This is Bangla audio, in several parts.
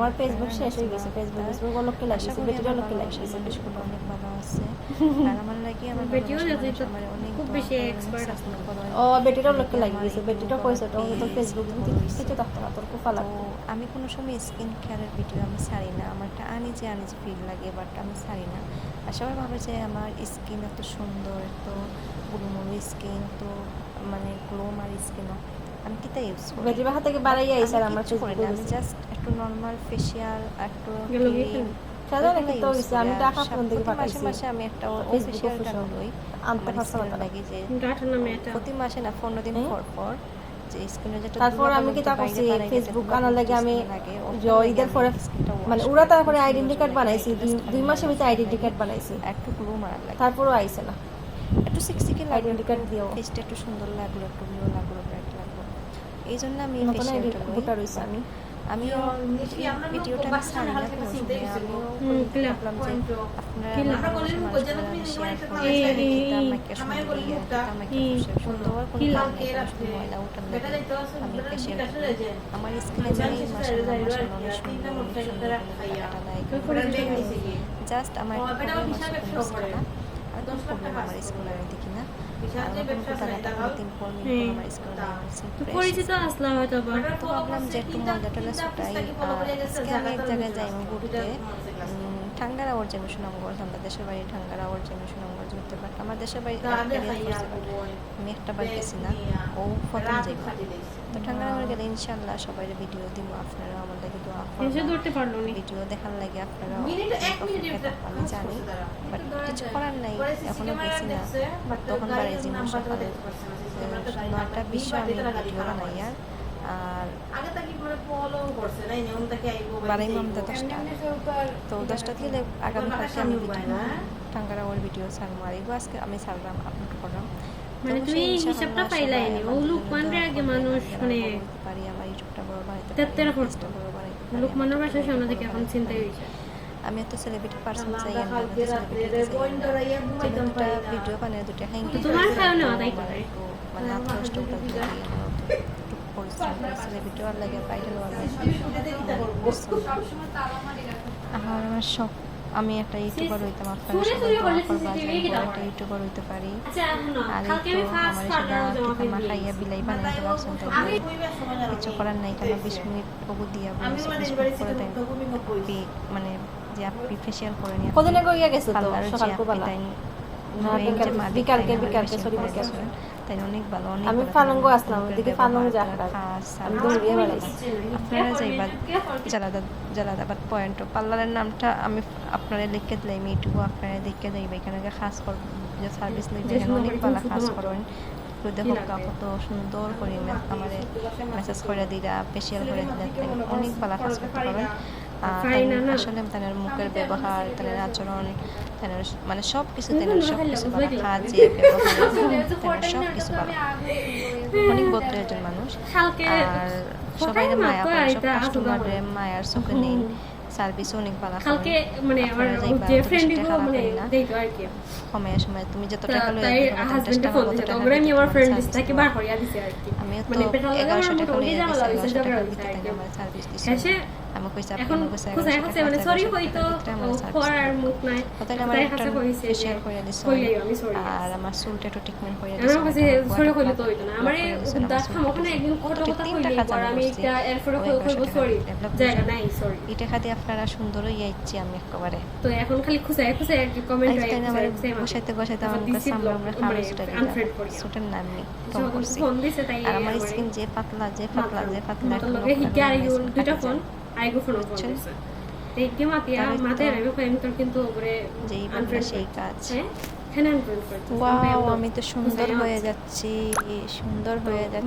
আমার ফেসবুক শেষ হয়ে গেছে, ফেসবুক লোককে লাগিয়েছে, বেটিরও লোককে লাগিয়েছে। অনেক ভালো আছে। আর আমার লাগে আমার বেটিও ভালোবাসা আমার অনেক খুব বেশি এক্সপার্ট আছে। ও বেটিরও লোককে লাগিয়েছে, বেটিরও কইছে তো তো ফেসবুক কিছু থাকতো না, তোর কুফা লাগতো। আমি কোনো সময় স্কিন কেয়ারের ভিডিও আমি ছাড়ি না, আমার একটা আনিজে ফিল লাগে, বাট আমি ছাড়ি না। আর সবাই ভাবে যে আমার স্কিন এত সুন্দর, এত গুলুমুলু স্কিন, তো মানে গ্লো মার স্কিনও আমি কিতা ইউজ করি। বেটির বাসা থেকে বাড়াইয়া আইছে আর আমার ফেসবুকে আমি জাস্ট একটু নর্মাল ফেশিয়াল, একটু সাধারণ কি তো হইছে, আমি টাকা ফোন থেকে মাসে পাঠাইছি মাসে আমি একটা ফেশিয়াল টাকা লই আনতে পারছ না লাগে যে ডাটা নামে এটা প্রতি মাসে না 15 দিন পর যে স্কিনে যেটা তারপর আমি কি তা করছি ফেসবুক আনার লাগে আমি ঈদের পরে মানে ওরা তারপরে আইডেন্টি কার্ড বানাইছি, 2 মাসের ভিতরে আইডেন্টি কার্ড বানাইছি, একটু গ্লো মারার লাগে, তারপরও আইছে না একটু সিক্সিকে আইডেন্টি কার্ড দিও, ফেসটা একটু সুন্দর লাগলো, একটু গ্লো লাগলো, ব্রাইট লাগলো। এই জন্য আমি নতুন আইডি ফেশিয়ালটা বুটা রইছে। আমিও ভিডিওটা আমি ছাড়ি না কোনো সময়, আমিও ভাবলাম যে আপনারা শেয়ার করবেন আমাকে সুন্দর কোনো কাজ নেই, ময়লা উঠান লাগে আমি ফেশিয়াল আমার স্কিনে যেই মাসাল্লাহ অনেক সুন্দর, অনেক সুন্দর জাস্ট আমার একটা প্রবলেম আছে আর কোনো প্রবলেম আমার স্কিনে আমি দেখি না, পরিচিত আসলা হয়তো বা তো ভাবলাম যে একটু ময়দা টয়লা ছুটাই। আজকে আমি এক জায়গায় যাই ঘুরতে, ঠাঙ্গারা ওর জন্য সুনামগঞ্জ, আমাদের দেশের বাড়ি ঠাঙ্গারা ওর জন্য সুনামগঞ্জ ঘুরতে, বাট আমার দেশের বাড়ি আমি একটা বার গেছি না, ও প্রথম যাইবা। তো ঠাঙ্গারা আমার গেলে ইনশাল্লাহ সবাই ভিডিও দিব, আপনারা আমার লাগে দোয়া করবেন, ভিডিও দেখার লাগে আপনারা আমি জানি, বাট কিছু করার নাই, এখনো গেছি না, তখন বাড়ি জীবন সকালে 9টা 20 আমি ভিডিও বানাই আর বাড়াই মামদা 10টা, তো 10টা থেকে আগামীকালকে আমি ভিডিও ঠাঙ্গারা ওর ভিডিও ছাড়বো, আর এগুলো আজকে আমি ছাড়লাম, আপলোড করলাম। মানে তুমি হিসাবটা পাইলাইনি ও লুকমানের আগে মানুষ মানে পারি আমার ইউটিউবটা বড় বানাইতে তেত্তেরা করতে লুকমানের বাসায় সামনে থেকে এখন চিন্তা হয়েছে। আমি এত সেলিব্রিটি পারসন চাই না, ভিডিও বানিয়ে দুটো হ্যাঁ তোমার খাও না তাই করে মানে আত্মষ্ট পরিশ্রম সেলিব্রিটি আর লাগে বাইরে আমার শখ আমি একটা ইউটিউবার হইতাম, আপনারা সবাই একটা ইউটিউবার হইতে পারি। আর আমার খাইয়া বিলাই বানাইতে পারছেন, কিছু করার নাই, কেন 20 মিনিট ওগু দিয়া করে দেন মানে যে আপনি ফেশিয়াল করে নিয়ে কদিন আগে গিয়া গেছে তো সকালবেলা বিকালকে সরি বিকাল তাই অনেক ভালো, অনেক আমি ফালঙ্গ আসলাম ওদিকে ফালঙ্গ যাত্রা আমি দৌড়িয়ে বেড়াইছি। আপনারা যাইবা জালাদাবাদ পয়েন্ট পার্লারের নামটা আমি আপনারা লিখে দিলাম ইউটিউবে, আপনারা দেখে যাইবা, এখানে খাস করব যে সার্ভিস লইবে, অনেক ভালো খাস করবেন। দেখো কত সুন্দর করে আমার মেসেজ করে দিলা, ফেশিয়াল করে দিলা, অনেক ভালো কাজ করতে পারবেন। আসলে তাদের মুখের ব্যবহার, তাদের আচরণ, তাদের মানে সব কিছু ভালো, কাজে ব্যবহার সব কিছু ভালো, অনেক বদলে একজন মানুষ। আর সবাই মায়া করে, সব কাস্টমারের মায়ার চোখে নেই, সার্ভিসও অনেক ভালো। কালকে মানে আমার যে ফ্রেন্ড গুলো মানে দেইতো আর কি সময় তুমি যত টাকা লই হাজবেন্ড ফোন দিতে তো আমি আমার ফ্রেন্ড লিস্টটাকে বার করিয়া দিছি আর কি, আমি তো মানে 1100 টাকা লই সার্ভিস দিছি। আমি কইছি এখন কোথায় আছে মানে সরি হইতো পড়ার মুখ নাই, তাহলে আমার একটা ফেশিয়াল করে দিছো আর আমার চুলটা একটু ট্রিটমেন্ট করে দিছো, আমার কাছে সরি কইলে তো হইতো না, আমারে দাঁড়াম ওখানে একদিন কথা কইলি আর আমি এটা এরপরে কইবো সরি জায়গা নাই সরি এটা খাতে আপনারা সুন্দর হইয়া ইচ্ছে আমি একেবারে। তো এখন খালি খুঁজে আর কি কমেন্ট রাইট আমার বসাইতে আমার কাছে আমরা খারাপটা সুটের নাম নি কম করছি। আর আমার স্কিন যে পাতলা দুইটা ফোন আইগো ফোন করছে দেখি মাথায় রাখবে আমি তোর কিন্তু উপরে যেই বাংলা সেই কাজ ওয়াও আমি তো সুন্দর হয়ে যাচ্ছি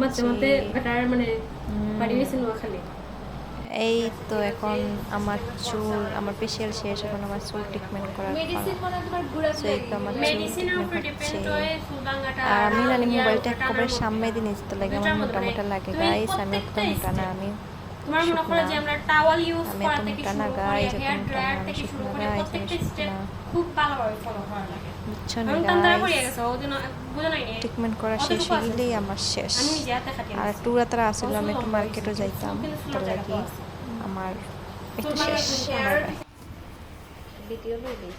মাঝে বেটার মানে বাড়ি গেছিল খালি। এই তো এখন আমার চুল আমার ফেশিয়াল শেষ, এখন আমার চুল ট্রিটমেন্ট করার আমি জানি মোবাইলটা একেবারে সামনে দিয়ে নিতে লাগে, আমার মোটা লাগে গাইস, আমি একটু মোটা না, আমি তোমার মনে করো যে আমরা টাওয়াল ইউজ করা থেকে শুরু করে হেয়ার ড্রায়ার থেকে শুরু করে প্রত্যেকটা স্টেপ খুব ভালোভাবে ফলো করা লাগে। আমি তান্তারা পড়ে গেছে ওদিন বুঝা নাই ট্রিটমেন্ট করা শেষ হয়ে গেলেই আমার শেষ। আর একটু রাতারা আসলে আমি একটু মার্কেটও যাইতাম, তার লাগি আমার এই তো শেষ আমার ভিডিও লইবি